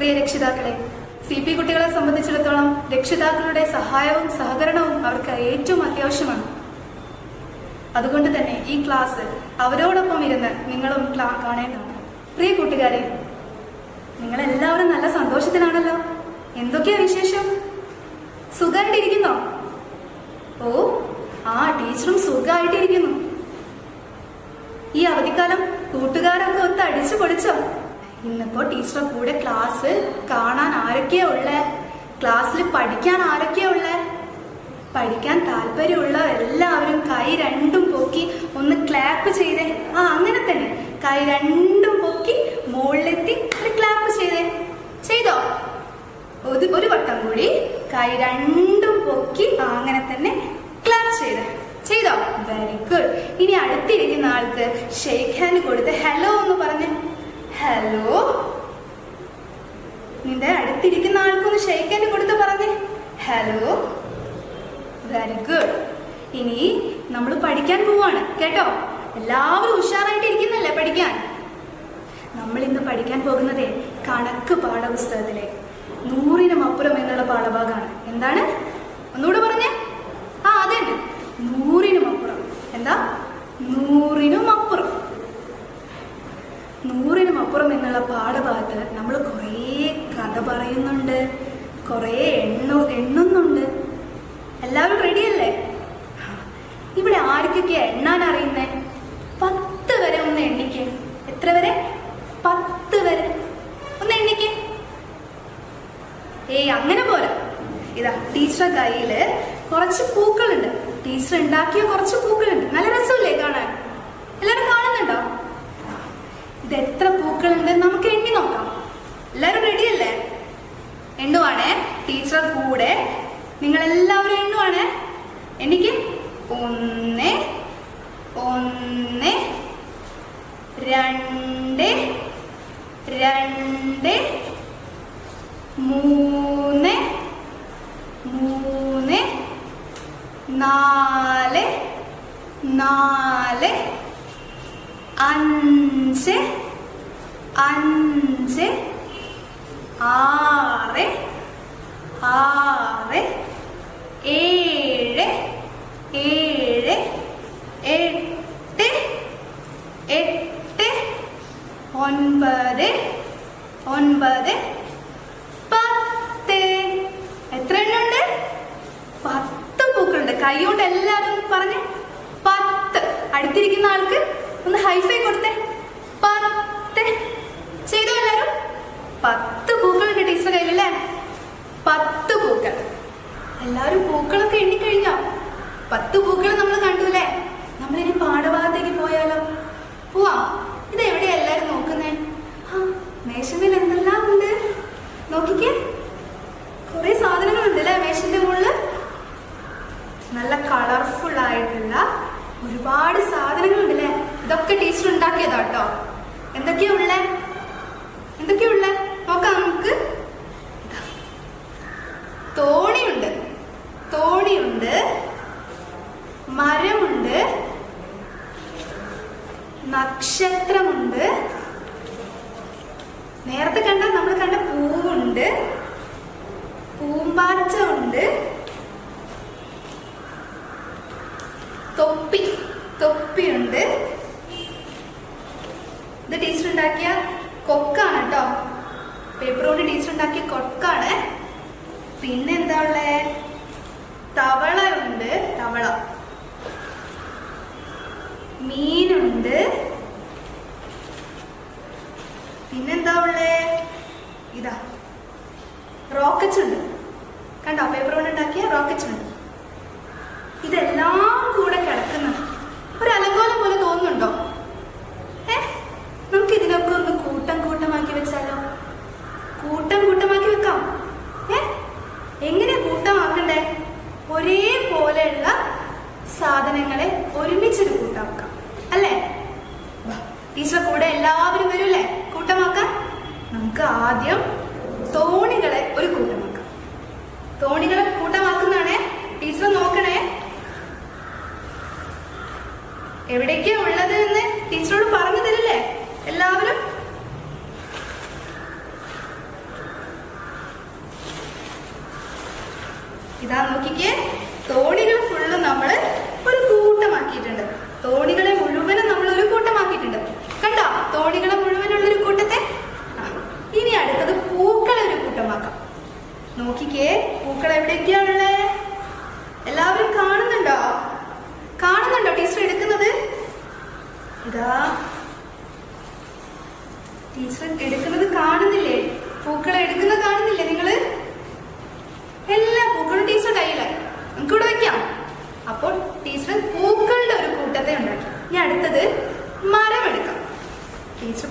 പ്രിയ രക്ഷിതാക്കളെ, CP കുട്ടികളെ സംബന്ധിച്ചിടത്തോളം രക്ഷിതാക്കളുടെ സഹായവും സഹകരണവും അവർക്ക് ഏറ്റവും അത്യാവശ്യമാണ്. അതുകൊണ്ട് തന്നെ ഈ ക്ലാസ് അവരോടൊപ്പം ഇരുന്ന് നിങ്ങളും കാണേണ്ടതാണ്. പ്രിയ കൂട്ടുകാരെ, നിങ്ങളെല്ലാവരും നല്ല സന്തോഷത്തിലാണല്ലോ. എന്തൊക്കെയാ വിശേഷം? സുഖമായിട്ടിരിക്കുന്നോ? ഓ, ടീച്ചറും സുഖമായിട്ടിരിക്കുന്നു. ഈ അവധിക്കാലം കൂട്ടുകാരൊക്കെ ഒത്ത് അടിച്ചു പൊളിച്ചോ? ഇന്നിപ്പോ ടീച്ചറുടെ കൂടെ ക്ലാസ് കാണാൻ ആരൊക്കെയാ ഉള്ളേ? ക്ലാസ്സിൽ പഠിക്കാൻ ആരൊക്കെയാ ഉള്ളേ? പഠിക്കാൻ താല്പര്യമുള്ള എല്ലാവരും കൈ രണ്ടും പൊക്കി ഒന്ന് ക്ലാപ്പ് ചെയ്തേ. അങ്ങനെ തന്നെ കൈ രണ്ടും പൊക്കി മുകളിലെത്തി ക്ലാപ്പ് ചെയ്തേ. ചെയ്തോ? ഒരു വട്ടം കൂടി കൈ രണ്ടും പൊക്കി അങ്ങനെ തന്നെ ക്ലാപ്പ് ചെയ്തേ. ചെയ്തോ? Very good. ഇനി അടുത്തിരിക്കുന്ന ആൾക്ക് ഷേക്ക് ഹാൻഡ് കൊടുത്ത് ഹലോ എന്ന് പറഞ്ഞ്. ഹലോ. നിന്റെ അടുത്തിരിക്കുന്ന ആൾക്കൊന്ന് ഷേക്ക് ഹാൻഡ് കൊടുത്ത് പറഞ്ഞേ ഹലോ. Very good. ഇനി നമ്മൾ പഠിക്കാൻ പോവാണ് കേട്ടോ. എല്ലാവരും ഉഷാറായിട്ട് ഇരിക്കുന്നല്ലേ പഠിക്കാൻ? നമ്മൾ ഇന്ന് പഠിക്കാൻ പോകുന്നതേ കണക്ക് പാഠപുസ്തകത്തിലെ 100-നും അപ്പുറം എന്നുള്ള പാഠഭാഗമാണ്. എന്താണ്? ഒന്നുകൂടെ പറഞ്ഞേ. അതന്നെ, 100-നും അപ്പുറം. എന്താ? 100-നും അപ്പുറം. 100-നും അപ്പുറം എന്നുള്ള പാഠഭാഗത്ത് നമ്മൾ കുറേ കഥ പറയുന്നുണ്ട്, കുറേ എണ്ണുന്നുണ്ട്. എല്ലാവരും റെഡിയല്ലേ? ഇവിടെ ആർക്കൊക്കെ എണ്ണാൻ അറിയുന്നേ? 10 വരെ ഒന്ന് എണ്ണിക്ക്. എത്ര വരെ? 10 വരെ ഒന്ന് എണ്ണിക്ക്. അങ്ങനെ പോരാ. ഇതാ ടീച്ചറുടെ കയ്യില് കുറച്ച് പൂക്കളുണ്ട്. ടീച്ചർ ഉണ്ടാക്കിയ കുറച്ച് പൂക്കളുണ്ട്. നല്ല രസമില്ലേ കാണാൻ? എല്ലാരും കാണുന്നുണ്ടോ? ഇത് എത്ര പൂക്കളുണ്ട് നമുക്ക് എണ്ണി നോക്കാം. എല്ലാരും റെഡിയല്ലേ? എണ്ണുവാണേ. ടീച്ചറുടെ കൂടെ നിങ്ങളെല്ലാവരും എണ്ണുവാണേ. എണ്ണിക്ക്. 1 1 2 2 3 3 4 4 5 5 6 6 7 7 8 8 9 9 10. എത്ര എണ്ണുണ്ട്? 10 പൂക്കളുണ്ട്. കൈ കൊണ്ട് എല്ലാവരും പറഞ്ഞേ 10. അടുത്തിരിക്കുന്ന ആൾക്ക് ഒന്ന് ഹൈഫൈ കൊടുത്തേ. 10. ചെയ്തോ എല്ലാരും? 10 പൂക്കളുണ്ട് ടീച്ചറുടെ കയ്യിലല്ലേ? 10 പൂക്കൾ. എല്ലാവരും പൂക്കളൊക്കെ എണ്ണിക്കഴിഞ്ഞോ? 10 പൂക്കൾ നമ്മൾ കണ്ടുല്ലേ? നമ്മളിനി പാഠഭാഗത്തേക്ക് പോയാലോ? പോവാം. ഇത് എവിടെയാ എല്ലാരും നോക്കുന്നേ? മേശമേൽ എന്തെല്ലാം ഉണ്ട് നോക്കിക്കേ. കുറെ സാധനങ്ങളുണ്ട് അല്ലേ മേശന്റെ മുകളില്? നല്ല കളർഫുൾ ആയിട്ടുള്ള ഒരുപാട് സാധനങ്ങളുണ്ട് അല്ലേ? ഇതൊക്കെ ടീച്ചർ ഉണ്ടാക്കിയതാട്ടോ. എന്തൊക്കെയാ ഉള്ളേ? നോക്കാം നമുക്ക്. തോണിയുണ്ട്, മരമുണ്ട്, നക്ഷത്രമുണ്ട്, നേരത്തെ നമ്മൾ കണ്ട പൂവുണ്ട്, പൂമ്പാറ്റ ഉണ്ട്, തൊപ്പിയുണ്ട്. ഇത് ടീച്ചർ ഉണ്ടാക്കിയ കൊക്കാണ് കേട്ടോ. പേപ്പർ കൊണ്ട് ടീച്ചർ ഉണ്ടാക്കിയ കൊക്കാണ്. പിന്നെ എന്താ ഉള്ളേ? തവള ഉണ്ട്, തവള. മീനുണ്ട്. പിന്നെന്താ ഉള്ളേ? ഇതാ റോക്കറ്റ്സ് ഉണ്ട്. കണ്ടോ? പേപ്പർ കൊണ്ട് ഉണ്ടാക്കിയ റോക്കറ്റ്സ് ഉണ്ട്. ഇതെല്ലാം കൂടെ കിടക്കുന്നത് ഒരു അലങ്കോലം പോലെ തോന്നുന്നുണ്ടോ? നമുക്ക് ഇതിനൊക്കെ ഒന്ന് കൂട്ടമാക്കി വെച്ചാലോ? കൂട്ടമാക്കി വെക്കാം. എങ്ങനെ കൂട്ടമാക്കണ്ടേ? ഒരേപോലെയുള്ള സാധനങ്ങളെ ഒരുമിച്ചൊരു കൂട്ടമാക്കാം അല്ലേ? ടീച്ചറെ കൂടെ എല്ലാവരും വരൂല്ലേ കൂട്ടമാക്കാൻ? നമുക്ക് ആദ്യം തോണികളെ ഒരു കൂട്ടമാക്കാം. തോണികളെ കൂട്ടമാക്കുന്നതാണേ. ടീച്ചർ നോക്കണേ എവിടേക്കാ ഉള്ളത് എന്ന് ടീച്ചറോട് പറഞ്ഞു തരില്ലേ എല്ലാവരും? ടീച്ചർ എടുക്കുന്നത് കാണുന്നില്ലേ? പൂക്കൾ എടുക്കുന്നത് കാണുന്നില്ലേ നിങ്ങള്? എല്ലാ പൂക്കളും ടീച്ചർ കയ്യിലായി. നമുക്ക് ഇവിടെ വെക്കാം. അപ്പോൾ ടീച്ചർ പൂക്കളുടെ ഒരു കൂട്ടത്തെ ഉണ്ടാക്കി. ഇനി അടുത്തത് മരം എടുക്കാം. ടീച്ചർ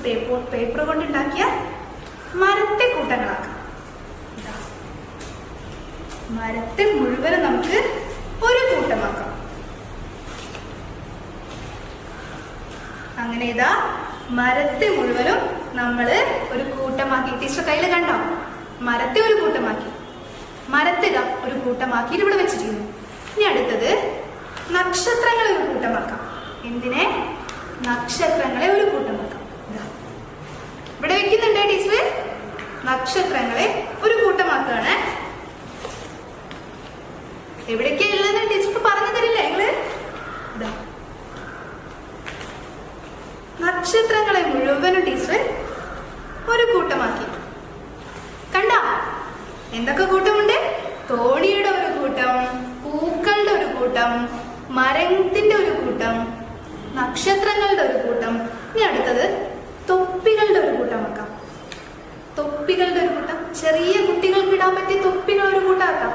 പേപ്പർ കൊണ്ടുണ്ടാക്കിയ മരത്തെ കൂട്ടങ്ങളാക്കാം. മരത്തെ മുഴുവനും നമുക്ക് ഒരു കൂട്ടമാക്കാം. അങ്ങനെ ഇതാ മരത്തെ മുഴുവനും നമ്മള് ഒരു കൂട്ടമാക്കി. ടീച്ചർ കയ്യിൽ കണ്ടോ? മരത്തെ ഒരു കൂട്ടമാക്കി. മരത്തെ ഇതാ ഒരു കൂട്ടമാക്കി ഇവിടെ വെച്ചിരിക്കുന്നു. ഇനി അടുത്തത് നക്ഷത്രങ്ങളെ ഒരു കൂട്ടമാക്കാം. എന്തിനെ? നക്ഷത്രങ്ങളെ ഒരു കൂട്ടമാക്കാം. ഇവിടെ വെക്കുന്നുണ്ടേ ടീച്ചർ? നക്ഷത്രങ്ങളെ ഒരു കൂട്ടമാക്കുകയാണ്. എവിടേക്കാ ഉള്ളതെന്ന് ടീച്ചർക്ക് പറഞ്ഞു തരില്ല നിങ്ങള്? നക്ഷത്രങ്ങളെ മുഴുവനും ടീച്ചർ ഒരു കൂട്ടമാക്കി. കണ്ട എന്തൊക്കെ കൂട്ടമുണ്ട്? തോണിയുടെ ഒരു കൂട്ടം, പൂക്കളുടെ ഒരു കൂട്ടം, മരത്തിന്റെ ഒരു കൂട്ടം, നക്ഷത്രങ്ങളുടെ ഒരു കൂട്ടം. ഇനി അടുത്തത് തൊപ്പികളുടെ ഒരു കൂട്ടമാക്കാം. തൊപ്പികളുടെ ഒരു കൂട്ടം, ചെറിയ കുട്ടികൾക്ക് ഇടാൻ പറ്റിയ തൊപ്പികൾ ഒരു കൂട്ടമാക്കാം.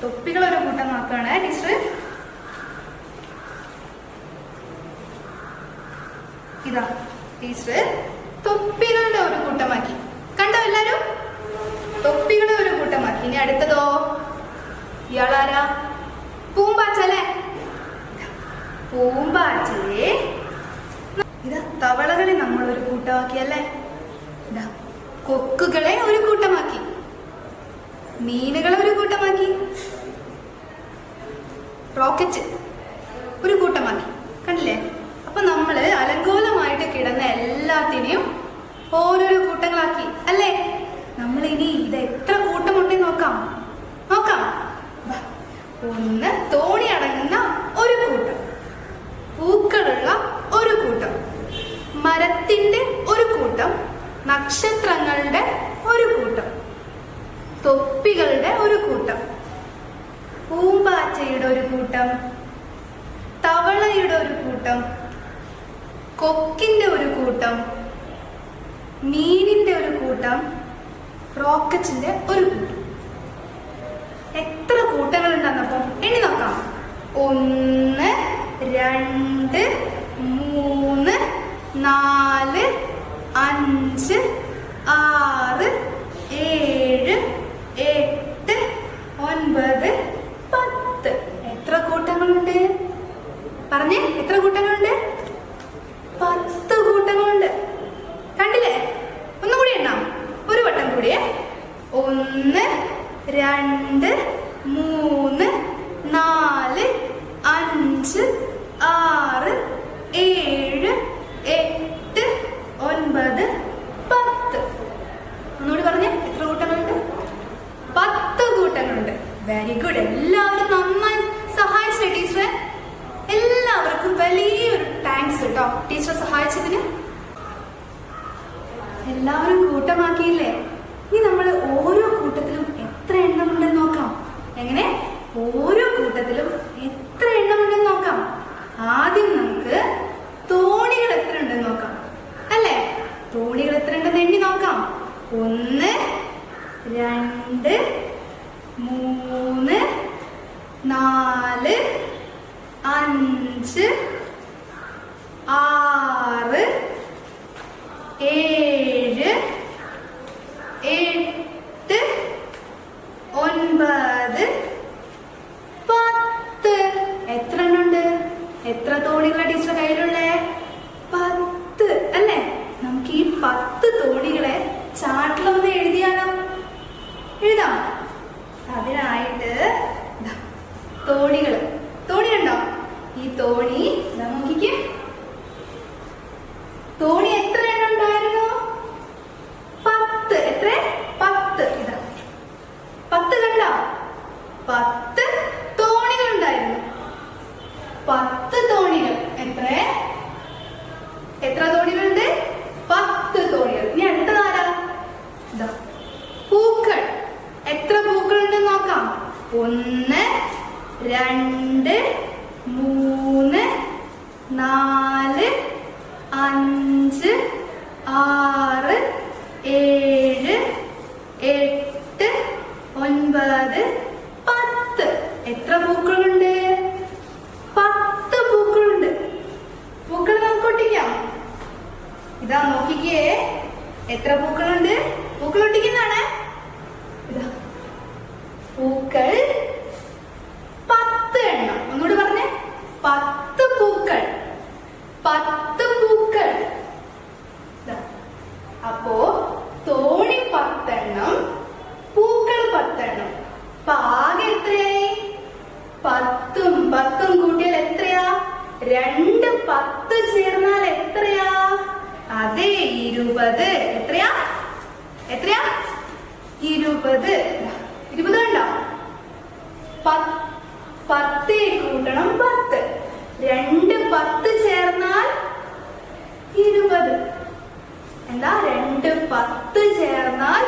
തൊപ്പികളൊരു കൂട്ടമാക്കാണ് ടീച്ചർ. ഇതാ ടീച്ചർ തൊപ്പികളുടെ ഒരു കൂട്ടമാക്കി. കണ്ടോ എല്ലാരും? തൊപ്പികളെ ഒരു കൂട്ടമാക്കി. ഇനി അടുത്തതോ? ഇയാളാരാ? പൂമ്പാറ്റ അല്ലേ? പൂമ്പാറ്റയെ ഇതാ തവളകളെ നമ്മൾ ഒരു കൂട്ടമാക്കി അല്ലേ? ഇതാ കൊക്കുകളെ ഒരു കൂട്ടമാക്കി. മീനുകളെ ഒരു കൂട്ടമാക്കി. റോക്കറ്റ് ഒരു കൂട്ടമാക്കി. കണ്ടില്ലേ? അപ്പൊ നമ്മള് അലങ്കോലമായിട്ട് കിടന്ന എല്ലാത്തിനെയും ഓരോരോ കൂട്ടങ്ങളാക്കി അല്ലേ? നമ്മൾ ഇനി ഇത് എത്ര കൂട്ടമുണ്ടെന്ന് നോക്കാം. ഒന്ന് തോണി അടങ്ങുന്ന ഒരു കൂട്ടം, പൂക്കളുള്ള ഒരു കൂട്ടം, മരത്തിന്റെ ഒരു കൂട്ടം, നക്ഷത്രങ്ങളുടെ ഒരു കൂട്ടം, തൊപ്പികളുടെ ഒരു കൂട്ടം, പൂമ്പാറ്റയുടെ ഒരു കൂട്ടം, തവളയുടെ ഒരു കൂട്ടം, കൊക്കിന്റെ ഒരു കൂട്ടം, മീനിന്റെ ഒരു കൂട്ടം, റോക്കറ്റിന്റെ ഒരു കൂട്ടം. എത്ര കൂട്ടങ്ങൾ ഉണ്ടെന്നപ്പം എണ്ണി നോക്കാം. 1 2 3 4 5 6 7 8 9 10. എത്ര കൂട്ടങ്ങളുണ്ട്? പറഞ്ഞേ, എത്ര കൂട്ടങ്ങളുണ്ട്? 10 കൂട്ടങ്ങളുണ്ട്. കണ്ടില്ലേ? ഒന്നുകൂടി എണ്ണാം, ഒരു വട്ടം കൂടിയേ. 1 2 3 4 5 6 7 8 9 10. ഒന്നുകൂടി പറഞ്ഞേ, എത്ര കൂട്ടങ്ങളുണ്ട്? 10 കൂട്ടങ്ങളുണ്ട്. Very good. എല്ലാവരും നന്നായി സഹായിച്ചില്ലേ ടീച്ചറെ? എല്ലാവർക്കും വലിയൊരു താങ്ക്സ് കേട്ടോ ടീച്ചറെ സഹായിച്ചതിന്. എല്ലാവരും കൂട്ടമാക്കിയില്ലേ? ഇനി നമ്മൾ ഓരോ കൂട്ടത്തിലും എത്ര എണ്ണമുണ്ടെന്ന് നോക്കാം. എങ്ങനെ? ഓരോ കൂട്ടത്തിലും എത്ര എണ്ണമുണ്ടെന്ന് നോക്കാം. ആദ്യം നമുക്ക് തോണികൾ എത്ര ഉണ്ടെന്ന് നോക്കാം അല്ലേ? തോണികൾ എത്ര ഉണ്ടെന്ന് എണ്ണി നോക്കാം. 1 2 3 4 5 6 7 8 9 10. എത്ര എണ്ണുണ്ട്? എത്ര തോണികളാ ടീച്ചർ കയ്യിലുള്ളേ? 10 അല്ലേ? നമുക്ക് ഈ 10 തോണികളെ ചാർട്ടിലൊന്ന് എഴുതിയാലോ? എഴുതാം. അതിനായിട്ട് തോണികള്, തോണി ഉണ്ടോ? ഈ തോണി നോക്കിക്കേ. തോണി എത്ര എണ്ണം ഉണ്ടായിരുന്നു? 10. എത്ര? 10. ഇതാ 10 കണ്ടോ? 10 തോണികൾ ഉണ്ടായിരുന്നു. 10 തോണികൾ. എത്ര തോണികളുണ്ട്? 10 തോണികൾ. ഇനി അടുത്തതാരാ? പൂക്കൾ. എത്ര പൂക്കൾ ഉണ്ടെന്ന് നോക്കാം. 1 2 3 4 5 6 7 8 9 10. എത്ര പൂക്കളുണ്ട്? 10 പൂക്കളുണ്ട്. പൂക്കൾ നമുക്ക് ഒട്ടിക്കാം. ഇതാ നോക്കിക്കേ, എത്ര പൂക്കളുണ്ട്? പൂക്കൾ ഒട്ടിക്കുന്നതാണ്. ഇതാ പൂക്കൾ 10 എണ്ണം. ഒന്നുകൂടി പറഞ്ഞേ, 10 പൂക്കൾ. 10 പൂക്കൾ. അപ്പോ തോണി 10 എണ്ണം, പൂക്കൾ 10 എണ്ണം. അപ്പൊ ആകെ എത്രയായി? 10ഉം 10ഉം കൂട്ടിയാൽ എത്രയാ? 2 10 ചേർന്നാൽ എത്രയാ? അതെ, 20. എത്രയാ? എത്രയാ? 20. 20 കണ്ടോ? 10 കൂട്ടണം 10. 2 10 ചേർന്നാൽ 20. എന്താ? 2 10 ചേർന്നാൽ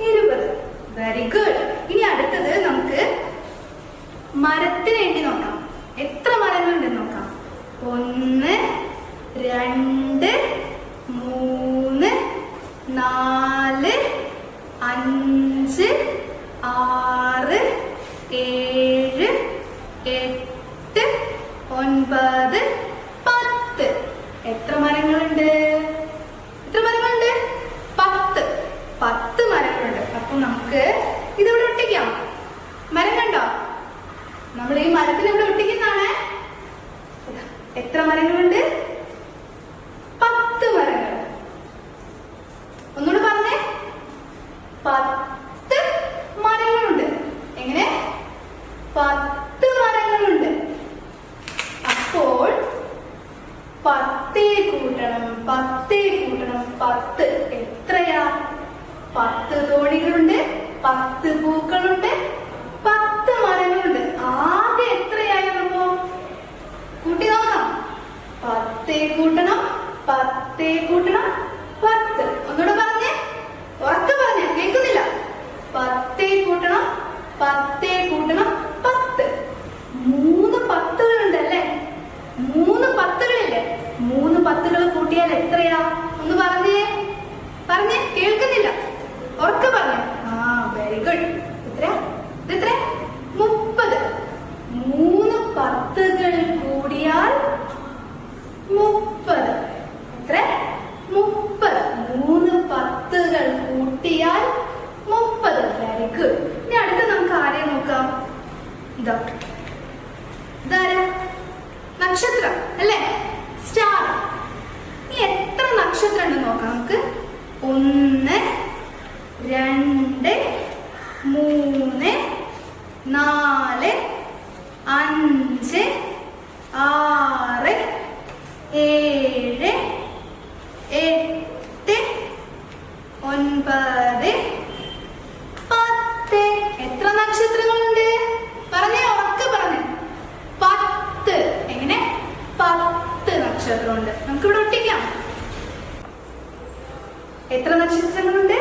20. Very good. ഇനി അടുത്തത് നമുക്ക് മരത്തിന് വേണ്ടി നോക്കാം. എത്ര മരങ്ങളുണ്ടെന്ന് നോക്കാം. 1 2 3 4 5 6 7 8 9 10. എത്ര മരങ്ങളുണ്ട്? എത്ര മരങ്ങളുണ്ട്? 10. 10 മരങ്ങളുണ്ട്. അപ്പൊ നമുക്ക് ഇതിവിടെ ഒട്ടിക്കാം. മരം കണ്ടോ? നമ്മൾ ഈ മരത്തിന് ഇവിടെ ഒട്ടിക്കുന്നതാണ്. എത്ര മരങ്ങളുണ്ട്? 10 മരങ്ങൾ. ഒന്നുകൂടെ പറഞ്ഞേ, 10 മരങ്ങളുണ്ട്. എങ്ങനെ? 10 മരങ്ങളുണ്ട്. അപ്പോൾ 10 കൂട്ടണം 10 കൂട്ടണം 10 എത്രയാ? 10 തോണികളുണ്ട്, 10 പൂക്കളുണ്ട്, 10 മരങ്ങളുണ്ട്. ആകെ എത്രയായി? അപ്പോ കൂട്ടി നോക്കാം. 10 കൂട്ടണം 10 കൂട്ടണം 10. ഒന്നുകൂടെ പറഞ്ഞേ, ഉറക്കെ പറഞ്ഞേ, കേൾക്കുന്നില്ല. 10 കൂട്ടണം 10 കൂട്ടണം 10. 3 10കളുണ്ടല്ലേ? 3 10കളില്ലേ? 3 10കൾ കൂട്ടിയാൽ എത്രയാ? ഒന്ന് പറഞ്ഞേ, പറഞ്ഞേ, കേൾക്കുന്നില്ല. ഉറക്കെ പറഞ്ഞേ. Very good. എത്രയാ? ഇതെത്ര? 30. 3 10കൾ കൂടിയാൽ 30. എത്ര? 30. 3 10കൾ കൂട്ടിയാൽ 30. Very good. ഇനി അടുത്ത് നമുക്ക് ആരെ നോക്കാം? ഇതാരാ? നക്ഷത്രം അല്ലേ? സ്റ്റാർ. ഇനി എത്ര നക്ഷത്രം ഉണ്ടെന്ന് നോക്കാം നമുക്ക്. 1 2 3 4 5 6 7 8 9 10. എത്ര നക്ഷത്രങ്ങളുണ്ട്? പറഞ്ഞേ, ഉറക്കെ പറഞ്ഞേ. 10. എങ്ങനെ? 10 നക്ഷത്രമുണ്ട്. നമുക്കിവിടെ ഒട്ടിക്കാം. എത്ര നക്ഷത്രങ്ങളുണ്ട്?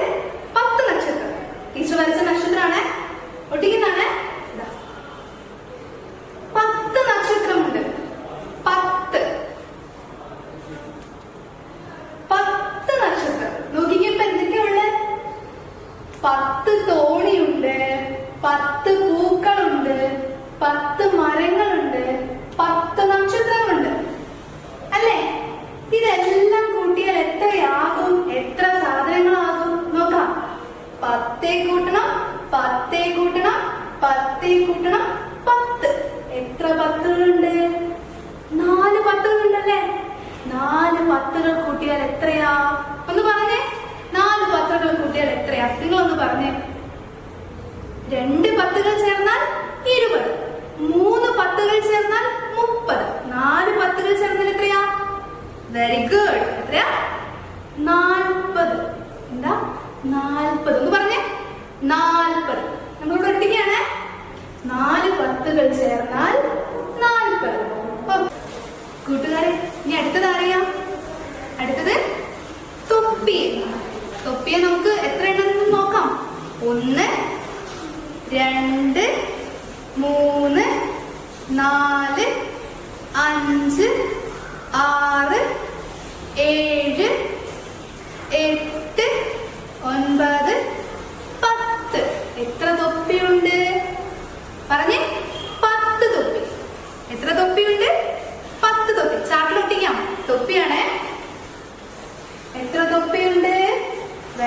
10 നക്ഷത്രം. ടീച്ചർ വരച്ച നക്ഷത്രമാണ്, ഒട്ടിക്കുന്നതാണ്. 10 നക്ഷത്രമുണ്ട്. 10 നക്ഷത്രം. നോക്കിക്കപ്പോ എന്തൊക്കെയുണ്ട്? 10 തോണിയുണ്ട്, 10 പൂക്കളുണ്ട്, 10 മരങ്ങളുണ്ട്, 10 നക്ഷത്രങ്ങളുണ്ട് അല്ലേ? ഇതെല്ലാം കൂട്ടിയാൽ എത്രയാകും? എത്ര സാധനങ്ങളാകും? നോക്കാം. 10 കൂട്ടണം 10 കൂട്ടണം 10 കൂട്ടണം 10. എത്ര 10കളുണ്ട്? 4 10കളുണ്ടല്ലേ? 4 10കൾ കൂട്ടിയാൽ എത്രയാ? ഒന്ന് പറഞ്ഞേ. 4 10കൾ കൂട്ടിയാൽ എത്രയാ? നിങ്ങളൊന്ന് പറഞ്ഞേ. 2 10കൾ ചേർന്നാൽ 20. 3 10കൾ ചേർന്നാൽ 30. 4 10കൾ ചേർന്നാൽ എത്രയാ? Very good. എത്രയാ? 40. എന്താ? 40. ഒന്ന് പറഞ്ഞേ. 40. നമ്മളിവിടെ ഒട്ടിക്കുകയാണ്. 4 10കൾ ചേർന്നാൽ 40. കൂട്ടുകാരെ, ഇനി അടുത്തത് അറിയാം. അടുത്തത് തൊപ്പി. തൊപ്പിയെ നമുക്ക് എത്ര എണ്ണം നോക്കാം. 1 2 3 4 5 6 7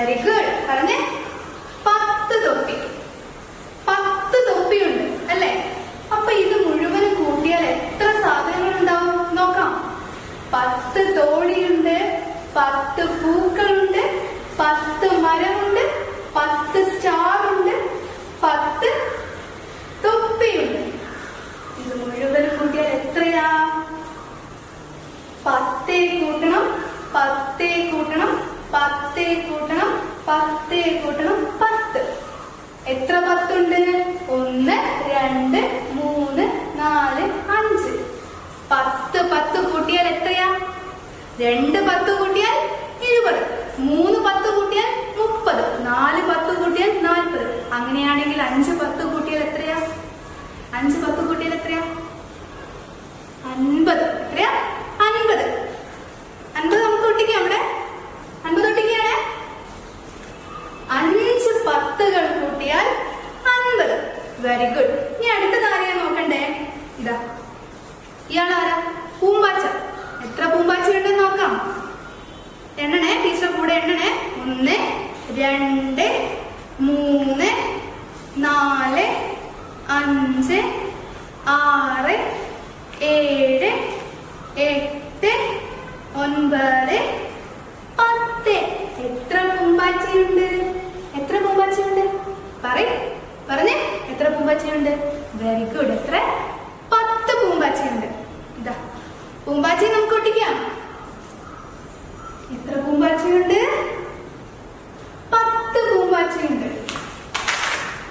വെരി ഗുഡ്. പറഞ്ഞേ. 10 തൊപ്പി. 10 തൊപ്പിയുണ്ട് അല്ലേ? അപ്പൊ ഇത് മുഴുവനും കൂട്ടിയാൽ എത്ര സാധനങ്ങൾ ഉണ്ടാവും നോക്കാം. 10 തോണിയുണ്ട്, 10 പൂക്കളുണ്ട്, 10 മരമുണ്ട്, 10 സ്റ്റാർ ഉണ്ട്, 10 തൊപ്പിയുണ്ട്. ഇത് മുഴുവനും കൂട്ടിയാൽ എത്രയാ? 10 കൂട്ടണം 10 കൂട്ടണം 10 കൂട്ടണം 10 കൂട്ടണം 10. എത്ര 10 ഉണ്ട്? 1 2 3 4 5. 10 കൂട്ടിയാൽ എത്രയാ? 2 10 കൂട്ടിയാൽ 20, 3 10 കൂട്ടിയാൽ 30, 4 10 കൂട്ടിയാൽ 40. അങ്ങനെയാണെങ്കിൽ 5 10 കൂട്ടിയാൽ എത്രയാ? 5 10 കൂട്ടിയാൽ എത്രയാ? 50. എത്രയാ? 50. 50 നമുക്ക് ഒട്ടിക്കാം. അവിടെ 50 ഒട്ടിക്കുകയാണ്. 5 10കൾ കൂട്ടിയാൽ 50. Very good. ഇനി അടുത്തത് ആരെയാ നോക്കണ്ടേ? ഇതാ, ഇയാളാരാ? പൂമ്പാച്ച. എത്ര പൂമ്പാച്ച ഉണ്ടെന്ന് നോക്കാം. എണ്ണണേ, ടീച്ചർ കൂടെ എണ്ണണേ. 1 2 3 4 5 6 7 8 9 10. എത്ര പൂമ്പാച്ചയുണ്ട്? എത്ര പൂമ്പാച്ചയുണ്ട്? പറഞ്ഞേ. എത്ര പൂമ്പാച്ചയുണ്ട്? Very good. എത്ര? 10 പൂമ്പാച്ചയുണ്ട്. ഇതാ പൂമ്പാച്ചയെ നമുക്ക് ഒട്ടിക്കാം. എത്ര പൂമ്പാച്ചയുണ്ട്? 10 പൂമ്പാച്ചയുണ്ട്.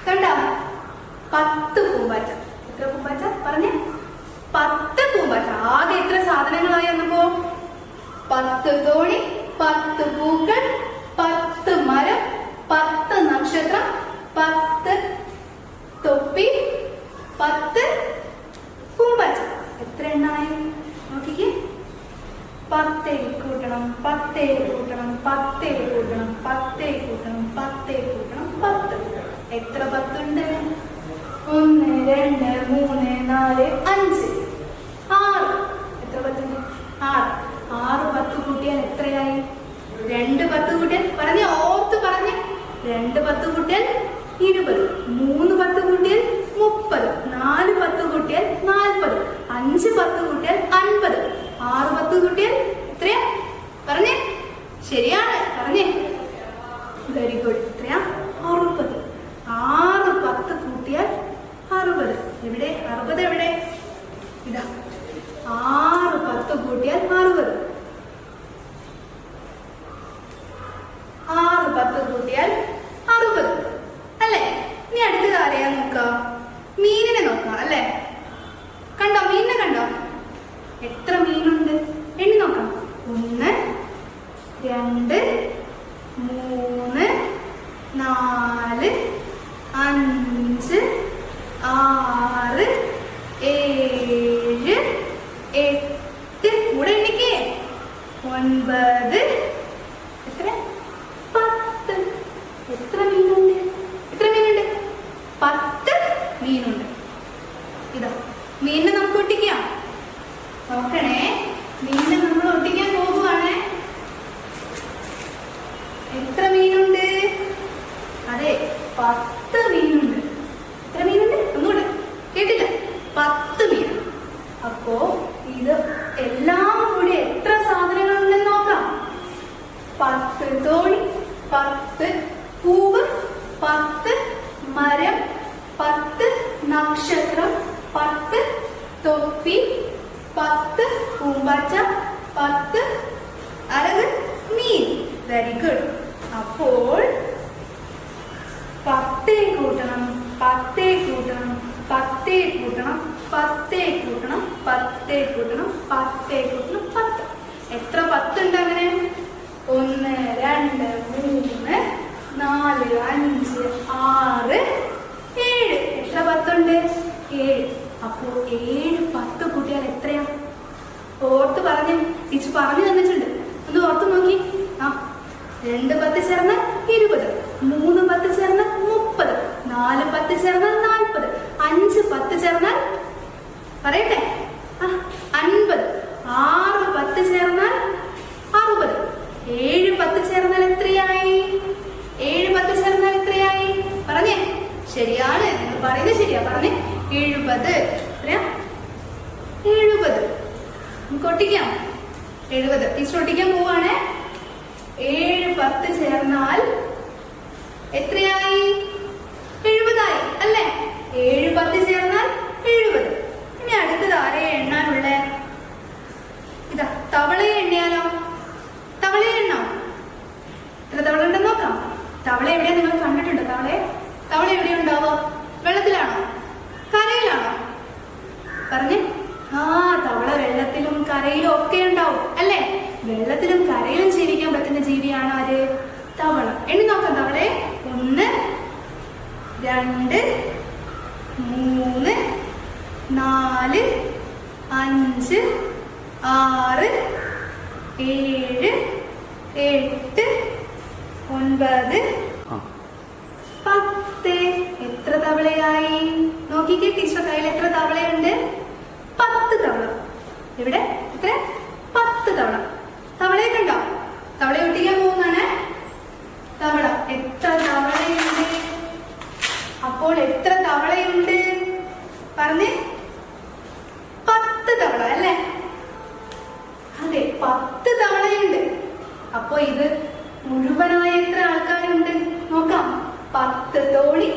കണ്ടോ? 10 പൂമ്പാച്ച. എത്ര പൂമ്പാച്ച? പറഞ്ഞേ. 10 പൂമ്പാച്ച. ആകെ എത്ര സാധനങ്ങളായി വന്നപ്പോ? 10 തോണി, 10 പൂക്കൾ, 10 മരം, 10 നക്ഷത്രം, 10 തൊപ്പി, 10 പൂമ്പാച്ച. എത്ര എണ്ണമായി നോക്കിക്കേ. 10 കൂട്ടണം 10 കൂട്ടണം 10 കൂട്ടണം 10 കൂട്ടണം 10 കൂട്ടണം 10. എത്ര 10 ഉണ്ട്? 1 2 3 4 5 6. എത്ര 10 ഉണ്ട്? 6. 6 10 കൂട്ടിയാൽ എത്രയായി? 2 10 കൂട്ടിയാൽ പറഞ്ഞേ, ഓർത്ത് പറഞ്ഞേ. 2 10 കൂട്ടിയാൽ 20, 3 10 കൂട്ടിയാൽ 30, 4 10 കൂട്ടിയാൽ 40, 5 10 കൂട്ടിയാൽ 50, 6 10 കൂട്ടിയാൽ എത്രയാ? പറഞ്ഞേ. ശരിയാണ്. പറഞ്ഞേ. Very good. എത്രയാ? 60. 6 10 കൂട്ടിയാൽ 60. എവിടെ? 60 എവിടെ? ഇതാ. 6 10 കൂട്ടിയാൽ 60. 6 10 കൂട്ടിയാൽ 60 അല്ലേ? ഇനി അടുത്തത് ആരെയാ നോക്കാം? മീനിനെ നോക്കാം അല്ലേ? കണ്ടോ? മീനിനെ കണ്ടോ? എത്ര മീനുണ്ട്? എണ്ണി നോക്കാം. 1 2 3 4 5 6 7 8. കൂടെ എണ്ണിക്കേ. 9. എത്ര? 10. എത്ര മീനുണ്ട്? എത്ര മീനുണ്ട്? 10 മീനുണ്ട്. ഇതാ മീനിനെ നമുക്ക് ഒട്ടിക്കാം. നോക്കണേ. മീനിനെ നമ്മൾ ഒട്ടിക്കാൻ പോകുവാണേ. എത്ര മീനുണ്ട്? അതെ, 10 മീനുണ്ട്. എത്ര മീനുണ്ട്? ഒന്നുകൂടെ കേട്ടില്ല. 10 മീൻ. അപ്പോ ഇത് എല്ലാം കൂടി എത്ര സാധനങ്ങളുണ്ടെന്ന് നോക്കാം. 10 തോണി, 10 പൂവ്, 10 മരം, 10 നക്ഷത്രം, 10 തൊപ്പി, 10 പൂമ്പാറ്റ, 10 അരത് മീൻ. Very good. അപ്പോൾ 10 കൂട്ടണം 10 കൂട്ടണം 10 കൂട്ടണം 10 കൂട്ടണം 10 കൂട്ടണം 10 കൂട്ടണം 10. എത്ര 10 ഉണ്ട് അങ്ങനെ? 1 2 3 4 5 6 7. എത്ര 10 ഉണ്ട്? 7. അപ്പോ 7 10 കൂട്ടിയാൽ എത്രയാ? ഓർത്ത് പറഞ്ഞേ. ടീച്ചർ പറഞ്ഞു തന്നിട്ടുണ്ട്. ഒന്ന് ഓർത്ത് നോക്കി. 2 10 ചേർന്ന് 20, 3 10 ചേർന്ന് 30, 4 10 ചേർന്നാൽ 40, 5 10 ചേർന്നാൽ പറയട്ടെ 50, 6 10 ചേർന്നാൽ 60. ശരിയാണ്, നിങ്ങൾ പറയുന്നത് ശരിയാ. പറഞ്ഞേ 70. എത്രയാ? 70. നമുക്ക് ഒട്ടിക്കാം. 70 ടീച്ചർ ഒട്ടിക്കാൻ പോവാണ്. 7 10 ചേർന്നാൽ എത്രയായി? 70 ആയി അല്ലേ? 7 10 ചേർന്നാൽ 70. ഇനി അടുത്തത് ആരെയെ എണ്ണാനുള്ള? ഇതാ തവളയെ എണ്ണിയാലോ? തവളയെ എണ്ണാം. എത്ര തവള ഉണ്ടെന്ന് നോക്കാം. തവള എവിടെയാ? നിങ്ങൾ കണ്ടിട്ടുണ്ടോ തവളയെ? തവള എവിടെയാ ഉണ്ടാവുക? വെള്ളത്തിലാണോ കരയിലാണോ? പറഞ്ഞേ. ആ, തവള വെള്ളത്തിലും കരയിലും ഒക്കെ ഉണ്ടാവും അല്ലേ? വെള്ളത്തിലും കരയിലും ജീവിക്കാൻ പറ്റുന്ന ജീവിയാണ് ആര്? തവള. എണ്ണി നോക്കാം തവളയെ. 1 2 3 4 5 6 7 8 9 10. എത്ര തവളയായി? നോക്കിക്കേ ടീച്ചർ കയ്യിൽ എത്ര തവളയുണ്ട്? 10 തവള. ഇവിടെ എത്ര? 10 തവള. തവളയെ കണ്ടോ? തവളയെ ഒട്ടിക്കാൻ പോകുന്നതാണ്. തവള. എത്ര തവളയുണ്ട്? അപ്പോൾ എത്ര തവളയുണ്ട്? പറഞ്ഞേ. 10 തവള അല്ലേ? അതെ, 10 തവളയുണ്ട്. അപ്പൊ ഇത് മുഴുവനായ എത്ര ആൾക്കാരുണ്ട് നോക്കാം. 10 തോണി,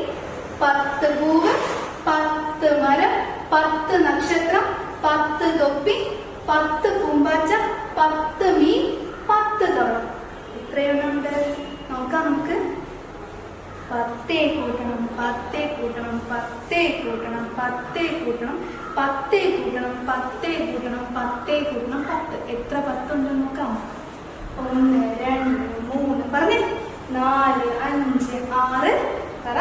10 പൂവ്, 10 മരം, 10 നക്ഷത്രം, 10 തൊപ്പി, 10 പൂമ്പാറ്റ, 10 മീൻ, 10 തവള. എത്രയുണ്ട് നോക്കാം നമുക്ക്. 10 കൂട്ടണം 10 കൂട്ടണം 10 കൂട്ടണം 10 കൂട്ടണം 10 കൂട്ടണം 10 കൂട്ടണം 10 കൂട്ടണം 10. എത്ര 10 ഉണ്ടെന്ന് നോക്കാം. 1 2 3 പറഞ്ഞേ. 4 5 6 പറ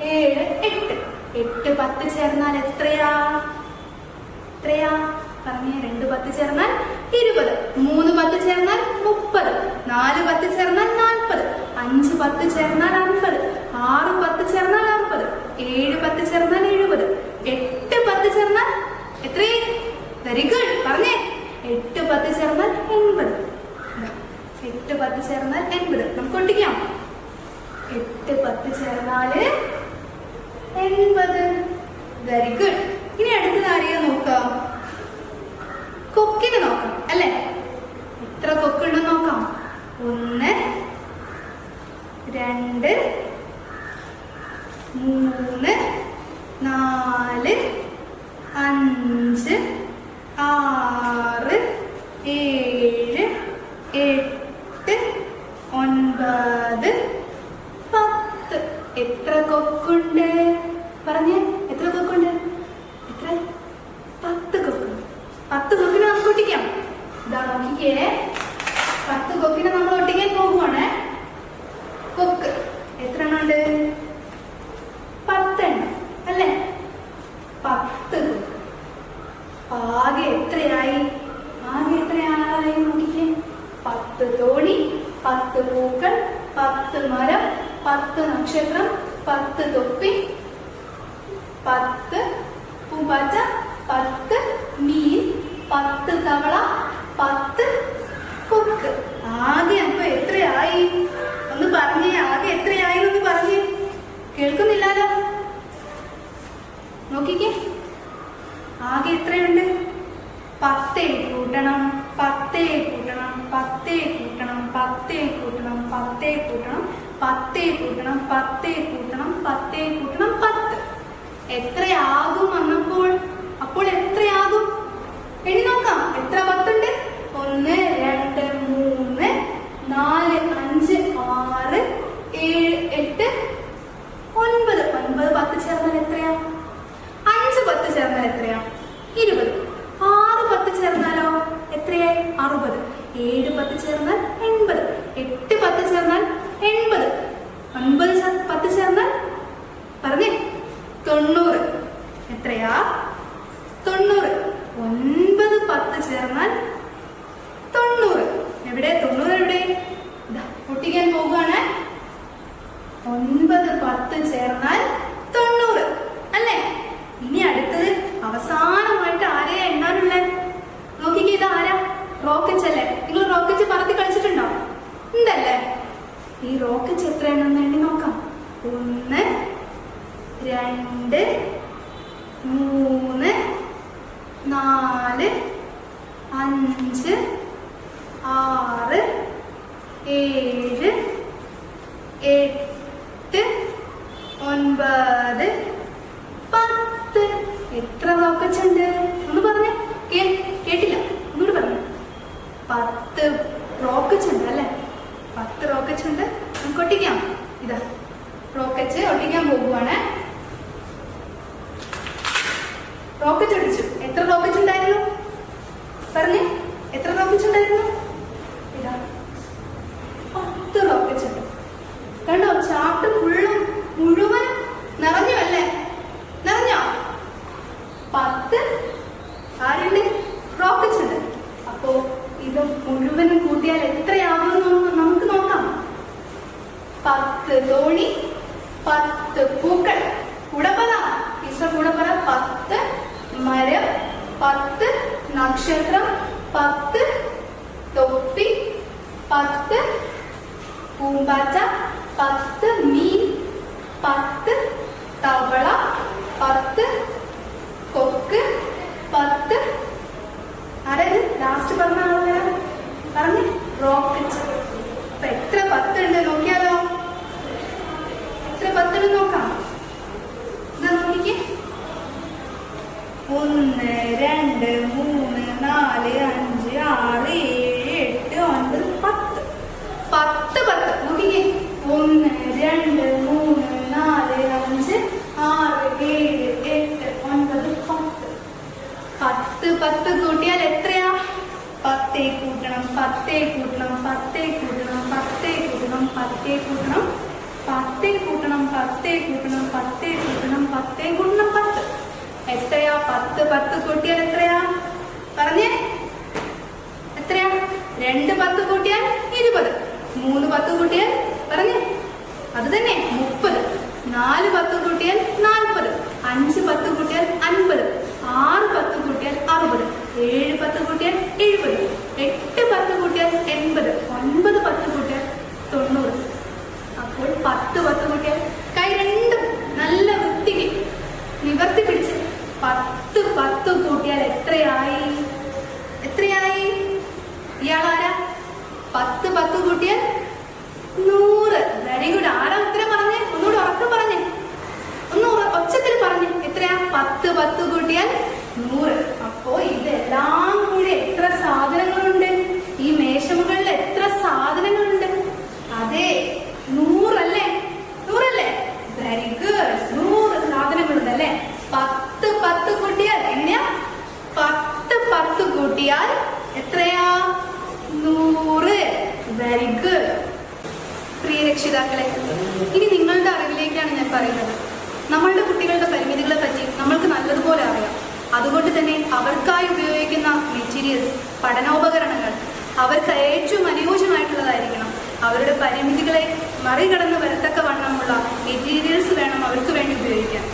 7 8. 8 10 ചേർന്നാൽ എത്രയാ? എത്രയാ? പറഞ്ഞേ. 2 10 ചേർന്നാൽ 20. 3 10 ചേർന്നാൽ 30. 4 10 ചേർന്നാൽ 40. 5 10 ചേർന്നാൽ 50. 6 10 ചേർന്നാൽ 60. 7 10 ചേർന്നാൽ 70. 8 10 ചേർന്നാൽ എത്രയായി? Very good. പറഞ്ഞേ. 8 10 ചേർന്നാൽ 80. 8 10 ചേർന്നാൽ 80. നമുക്ക് ഒട്ടിക്കാം. 8 10 ചേർന്നാല് 80. Very good. ഇനി അടുത്തത് ആരെയാ നോക്കാം? കൊക്കിന് നോക്കാം അല്ലേ? എത്ര കൊക്കുണ്ടെന്ന് നോക്കാം. 1 2 3 4 5 6 7 8 9 10. എത്ര കൊക്കുണ്ട്? പറഞ്ഞേ. എത്ര കൊക്കുണ്ട്? എത്ര? 10 കൊക്കുണ്ട്. 10 കൊക്കിനെ നമുക്ക് ഒട്ടിക്കാം. ഇതാ നോക്കിക്കേ. 10 കൊക്കിനെ നമ്മൾ ഒട്ടിക്കാൻ പോകുവാണ്. കൊക്ക് എത്ര എണ്ണം ഉണ്ട്? 10 എണ്ണം അല്ലേ? 10 കൊക്ക്. ആകെ എത്രയായി? ആകെ എത്രയായി നോക്കിക്കേ. 10 തോണി, 10 പൂക്കൾ, 10 മരം, 10 നക്ഷത്രം, 10 തൊപ്പി, 10 പൂമ്പാറ്റ, 10 മീൻ, 10 തവള, 10 കൊക്ക്. ആകെ അപ്പൊ എത്രയായി? ഒന്ന് പറഞ്ഞേ. ആകെ എത്രയായി എന്ന് പറഞ്ഞേ. കേൾക്കുന്നില്ലല്ലോ. നോക്കിക്കേ. ആകെ എത്രയുണ്ട്? 10 കൂട്ടണം 10 കൂട്ടണം 10 കൂട്ടണം 10 കൂട്ടണം 10 കൂട്ടണം 10 കൂട്ടണം 10 കൂട്ടണം 10 കൂട്ടണം 10. എത്രയാകും വന്നപ്പോൾ? അപ്പോൾ എത്രയാകും? എണ്ണി നോക്കാം. എത്ര 10 ഉണ്ട്? 1 2 3 4 5 6 7 8 9. 9 10 ചേർന്നാൽ എത്രയാ? 5 10 ചേർന്നാൽ എത്രയാ? 20. 6 10 ചേർന്നാലോ എത്രയായി? 60. 7 10 ചേർന്നാൽ 80. 8 10 ചേർന്നാൽ 80. 9 10 ചേർന്നാൽ പറഞ്ഞേ 90. എത്രയാ? 90. 9 10 ചേർന്നാൽ 90. എവിടെ? 90 എവിടെ? ഒട്ടിക്കാൻ പോകുകയാണ്. 9 10 ചേർന്നാൽ 90 അല്ലേ? ഇനി അടുത്തത് അവസാനമായിട്ട് ആരെയാ എണ്ണാനുള്ളത്? നോക്കിക്കേ. ഇത് ആരാ? റോക്കറ്റ് അല്ലേ? നിങ്ങൾ റോക്കറ്റ് പറത്തി കളിച്ചിട്ടുണ്ടോ? ഉണ്ടല്ലേ? ഈ റോക്കറ്റ് എത്ര എണ്ണം എണ്ണി നോക്കാം. 1 2 3 4 5 6 7 8 9 10. എത്ര റോക്കറ്റ്സ് ഉണ്ട്? ഒന്ന് പറഞ്ഞേ. കേട്ടില്ല, ഒന്നുകൂടി പറഞ്ഞു. 10 റോക്കറ്റ്സ് ഉണ്ട് അല്ലേ? 10 റോക്കറ്റ്സ് ഉണ്ട്. നമുക്ക് ഒട്ടിക്കാം. ഇതാ റോക്കറ്റ് ഒട്ടിക്കാൻ പോകുവാണ്. റോക്കറ്റ് ഒട്ടിച്ചു. എത്ര റോക്കറ്റ് ഉണ്ടായിരുന്നു പറഞ്ഞേ? എത്ര റോക്കറ്റ് ഉണ്ടായിരുന്നു? ഇതാ 10 റോക്കറ്റ് ഉണ്ട്. കണ്ടോ? ചാർട്ട് മുഴുവൻ നിറഞ്ഞു അല്ലേ? നിറഞ്ഞോ? 10 ആരുണ്ട്? റോക്കറ്റ് ഉണ്ട്. അപ്പോ ഇത് മുഴുവനും കൂട്ടിയാൽ എത്രയാകുമെന്ന് നമുക്ക് നോക്കാം. 10 തോണി, 10 പൂക്കൾ, കുടപ്പന, കുടപ്പന, 10 മരം, 10 നക്ഷത്രം, 10 തൊപ്പി, 10 പൂമ്പാറ്റ, 10 മീൻ, 10 തവള, 10 കൊക്ക്, 10 ആരത് ലാസ്റ്റ് പറഞ്ഞ ആളെ പറഞ്ഞ് റോക്കറ്റ്. അപ്പൊ എത്ര 10 ഉണ്ട് നോക്കിയാലോ? എത്ര 10 ഉണ്ട് നോക്കാം. ഇതാ നോക്കിക്കേ. 1 2 3 4 5 6 7 8 9 10. 10 നോക്കിക്കേ. 1 2 3 4 5 6 7 8 9 10 കൂട്ടിയാൽ എത്രയാ? 10 കൂട്ടണം 10 കൂട്ടണം 10 കൂട്ടണം 10 കൂട്ടണം 10 കൂട്ടണം 10 കൂട്ടണം 10 കൂട്ടണം 10 കൂട്ടണം 10 കൂട്ടണം 10. എത്രയാ? 10 കൂട്ടിയാൽ എത്രയാ? പറഞ്ഞേ എത്രയാ? 2 10 കൂട്ടിയാൽ 20. 3 10 കൂട്ടിയാൽ പറഞ്ഞേ അത് തന്നെ 30. 4 10 കൂട്ടിയാൽ 40. 5 10 കൂട്ടിയാൽ 50. 6 10 കൂട്ടിയാൽ 60. 7 10 കൂട്ടിയാൽ 70. 8 10 കൂട്ടിയാൽ 80. 9 10 കൂട്ടിയാൽ 90. അപ്പോൾ 10 10 കൂട്ടിയാൽ കൈ രണ്ടും നല്ല വൃത്തിക്ക് നിവർത്തി പിടിച്ച് 10 10 കൂട്ടിയാൽ എത്രയായി? എത്രയായി? ഇയാളാരാ? 10 10 കൂട്ടിയാൽ 100. Very good. ആരാ ഉത്തരം പറഞ്ഞേ? ഒന്നുകൂടി ഉറക്കം പറഞ്ഞേ, ഒന്ന് ഒച്ചത്തിൽ പറഞ്ഞേ. എത്രയാ? 10 10 കൂട്ടിയാൽ 100. അപ്പോ ഇതെല്ലാം കൂടി എത്ര സാധനങ്ങളുണ്ട്? ഈ മേശമുകളിൽ എത്ര സാധനങ്ങളുണ്ട്? അതെ 100 അല്ലേ? 100 അല്ലേ? Very good. 100 സാധനങ്ങളുണ്ട് അല്ലേ? 10 10 കൂട്ടിയാൽ എങ്ങനെയാ? 10 10 കൂട്ടിയാൽ എത്രയാ? 100. Very good. പ്രിയ രക്ഷിതാക്കളെ, ഇനി നിങ്ങളുടെ അറിവിലേക്കാണ് ഞാൻ പറയുന്നത്. നമ്മളുടെ കുട്ടികളുടെ പരിമിതികളെ പറ്റി നമ്മൾക്ക് നല്ലതുപോലെ അറിയാം. അതുകൊണ്ട് തന്നെ അവർക്കായി ഉപയോഗിക്കുന്ന മെറ്റീരിയൽസ്, പഠനോപകരണങ്ങൾ അവർക്ക് ഏറ്റവും അനുയോജ്യമായിട്ടുള്ളതായിരിക്കണം. അവരുടെ പരിമിതികളെ മറികടന്ന് വരത്തക്ക വണ്ണമുള്ള മെറ്റീരിയൽസ് വേണം അവർക്ക് വേണ്ടി ഉപയോഗിക്കാൻ.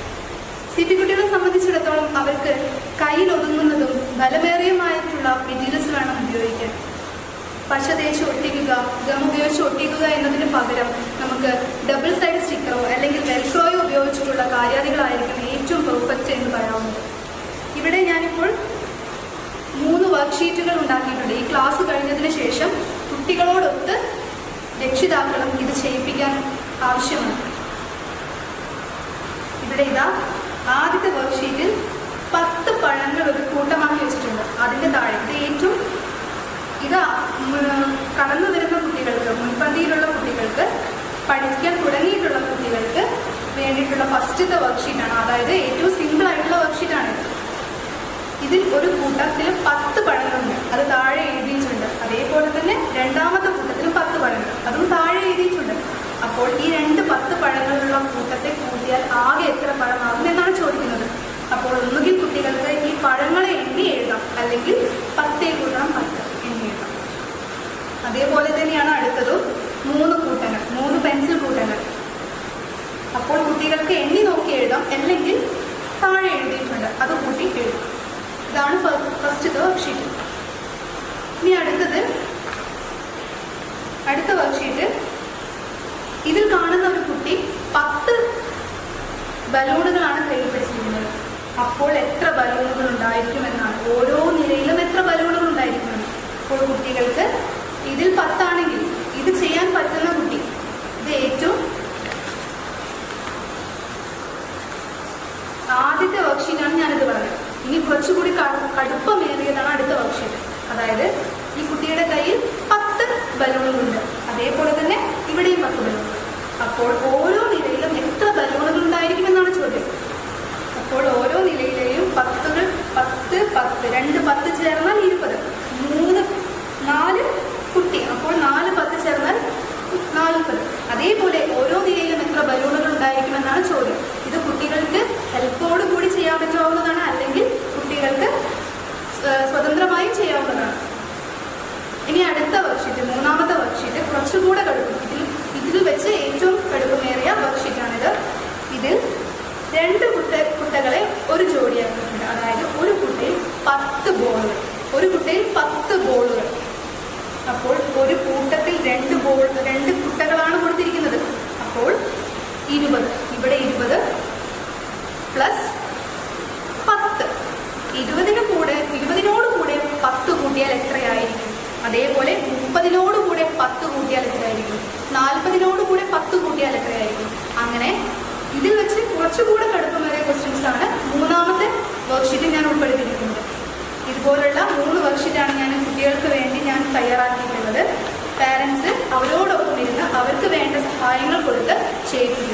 CP കുട്ടികളെ സംബന്ധിച്ചിടത്തോളം അവർക്ക് കയ്യിൽ ഒതുങ്ങുന്നതും ബലമേറിയമായിട്ടുള്ള മെറ്റീരിയൽസ് വേണം ഉപയോഗിക്കാൻ. പശ തേച്ച് ഒട്ടിക്കുക, ഗം ഉപയോഗിച്ച് ഒട്ടിക്കുക എന്നതിന് പകരം നമുക്ക് ഡബിൾ സൈഡ് സ്റ്റിക്കറോ അല്ലെങ്കിൽ വെൽക്രോയോ ഉപയോഗിച്ചിട്ടുള്ള കാര്യാദികളായിരിക്കും ഏറ്റവും പെർഫെക്റ്റ് എന്ന് പറയാവുന്നത്. ഇവിടെ ഞാനിപ്പോൾ 3 വർക്ക്ഷീറ്റുകൾ ഉണ്ടാക്കിയിട്ടുണ്ട്. ഈ ക്ലാസ് കഴിഞ്ഞതിന് ശേഷം കുട്ടികളോടൊത്ത് രക്ഷിതാക്കളും ഇത് ചെയ്യിപ്പിക്കാൻ ആവശ്യമാണ്. ഇവിടെ ഇതാ ആദ്യത്തെ വർക്ക്ഷീറ്റിൽ 10 പഴങ്ങൾ ഒരു കൂട്ടമാക്കി വെച്ചിട്ടുണ്ട്. അതിൻ്റെ താഴെ ഇത് ഏറ്റവും കടന്നു വരുന്ന കുട്ടികൾക്ക്, മുൻപന്തിയിലുള്ള കുട്ടികൾക്ക്, പഠിക്കാൻ തുടങ്ങിയിട്ടുള്ള കുട്ടികൾക്ക് വേണ്ടിയിട്ടുള്ള ഫസ്റ്റത്തെ വർക്ക്ഷീറ്റാണ്. അതായത് ഏറ്റവും സിമ്പിൾ ആയിട്ടുള്ള വർക്ക്ഷീറ്റാണ്. ഇതിൽ ഒരു കൂട്ടത്തിൽ 10 പഴങ്ങളുണ്ട്, അത് താഴെ എഴുതിയിട്ടുണ്ട്. അതേപോലെ തന്നെ രണ്ടാമത്തെ കൂട്ടത്തിൽ 10 പഴങ്ങൾ, അതും താഴെ എഴുതിയിട്ടുണ്ട്. അപ്പോൾ ഈ 10 പഴങ്ങളുള്ള കൂട്ടത്തെ കൂട്ടിയാൽ ആകെ എത്ര പഴമാകും എന്നാണ് ചോദിക്കുന്നത്. അപ്പോൾ ഒന്നുകിൽ കുട്ടികൾക്ക് ഈ പഴങ്ങളെ എണ്ണി എഴുതാം, അല്ലെങ്കിൽ 10 കൂട്ടണം 10 എണ്ണി എഴുതാം. അതേപോലെ തന്നെയാണ് അടുത്തതും 3 കൂട്ടങ്ങൾ, 3 പെൻസിൽ കൂട്ടങ്ങൾ. അപ്പോൾ കുട്ടികൾക്ക് എണ്ണി നോക്കി എഴുതാം, അല്ലെങ്കിൽ താഴെ എഴുതിയിട്ടുണ്ട് അത് കൂട്ടി എഴുതാം. ഇതാണ് ഫസ്റ്റത്തെ വർക്ക്ഷീറ്റ്. ഇനി അടുത്ത വർക്ക്ഷീറ്റ്. ഇതിൽ കാണുന്ന ഒരു കുട്ടി 10 ബലൂണുകളാണ് കയ്യിൽ പിടിച്ചിരിക്കുന്നത്. അപ്പോൾ എത്ര ബലൂണുകൾ ഉണ്ടായിരിക്കുമെന്നാണ്, ഓരോ നിരയിലും എത്ര ബലൂണുകൾ ഉണ്ടായിരിക്കുമെന്ന്. അപ്പോൾ കുട്ടികൾക്ക് ഇതിൽ 10 ആണെങ്കിൽ ഇത് ചെയ്യാൻ പറ്റുന്ന കുട്ടി, ഇത് ഏറ്റവും ആദ്യത്തെ വർക്ക്ഷീറ്റാണ് ഞാനിത് പറഞ്ഞത്. ഇനി കുറച്ചുകൂടി കടുപ്പമേറിയതാണ് അടുത്ത വർക്ക്ഷീറ്റ്. അതായത് ഈ കുട്ടിയുടെ കയ്യിൽ 10 ബലൂണുകളുണ്ട്, അതേപോലെ തന്നെ ഇവിടെയും 10 ബലൂണുകൾ. അപ്പോൾ ഓരോ നിലയിലും എത്ര ബലൂണുകൾ ഉണ്ടായിരിക്കുമെന്നാണ് ചോദ്യം. അപ്പോൾ ഓരോ നിലയിലെയും 10കൾ 10 10 2 10 ചേർന്നാൽ 20, 3 4 കുട്ടി, അപ്പോൾ 4 10 ചേർന്നാൽ 40. അതേപോലെ ഓരോ നിലയിലും എത്ര ബലൂണുകൾ ഉണ്ടായിരിക്കുമെന്നാണ് ചോദ്യം. ഇത് കുട്ടികൾക്ക് ഹെൽപ്പോട് കൂടി ചെയ്യാൻ പറ്റാവുന്നതാണ്, അല്ലെങ്കിൽ കുട്ടികൾക്ക് സ്വതന്ത്രമായും ചെയ്യാവുന്നതാണ്. ഇനി അടുത്ത വർക്ക്ഷീറ്റ്, മൂന്നാമത്തെ വർക്ക്ഷീറ്റ് കുറച്ചുകൂടെ കടുപ്പം. ഇതിൽ വെച്ച് ഏറ്റവും കടുപ്പമേറിയ വർക്ക്ഷീറ്റാണിത്. ഇതിൽ 2 കുട്ടകളെ ഒരു ജോഡിയാക്കിയിട്ടുണ്ട്. അതായത് ഒരു കുട്ടയിൽ 10 ബോളുകൾ, ഒരു കുട്ടയിൽ 10 ബോളുകൾ. അപ്പോൾ ഒരു കൂട്ടത്തിൽ 2 കുട്ടകളാണ് കൊടുത്തിരിക്കുന്നത്. അപ്പോൾ 20, ഇവിടെ 20 പ്ലസ് 10, 20നോട് കൂടെ 10 കൂട്ടിയാൽ എത്രയായിരിക്കും? അതേപോലെ 30നോട് കൂടെ 10 കൂട്ടിയാൽ എത്രയായിരിക്കും? 40നോട് കൂടെ 10 കൂട്ടിയാൽ എത്രയായിരിക്കും? അങ്ങനെ ഇതിൽ വെച്ച് കുറച്ചുകൂടെ കടുപ്പമേറിയ ക്വസ്റ്റ്യൻസ് ആണ് മൂന്നാമത്തെ വർക്ക്ഷീറ്റിൽ ഞാൻ ഉൾപ്പെടുത്തിയിരിക്കുന്നത്. ഇതുപോലുള്ള 3 വർക്ക്ഷീറ്റാണ് ഞാൻ കുട്ടികൾക്ക് വേണ്ടി ഞാൻ തയ്യാറാക്കിയിട്ടുള്ളത്. പാരൻസ് അവരോടൊപ്പം ഇരുന്ന് അവർക്ക് വേണ്ട സഹായങ്ങൾ കൊടുത്ത് ചെയ്യിപ്പിക്കും.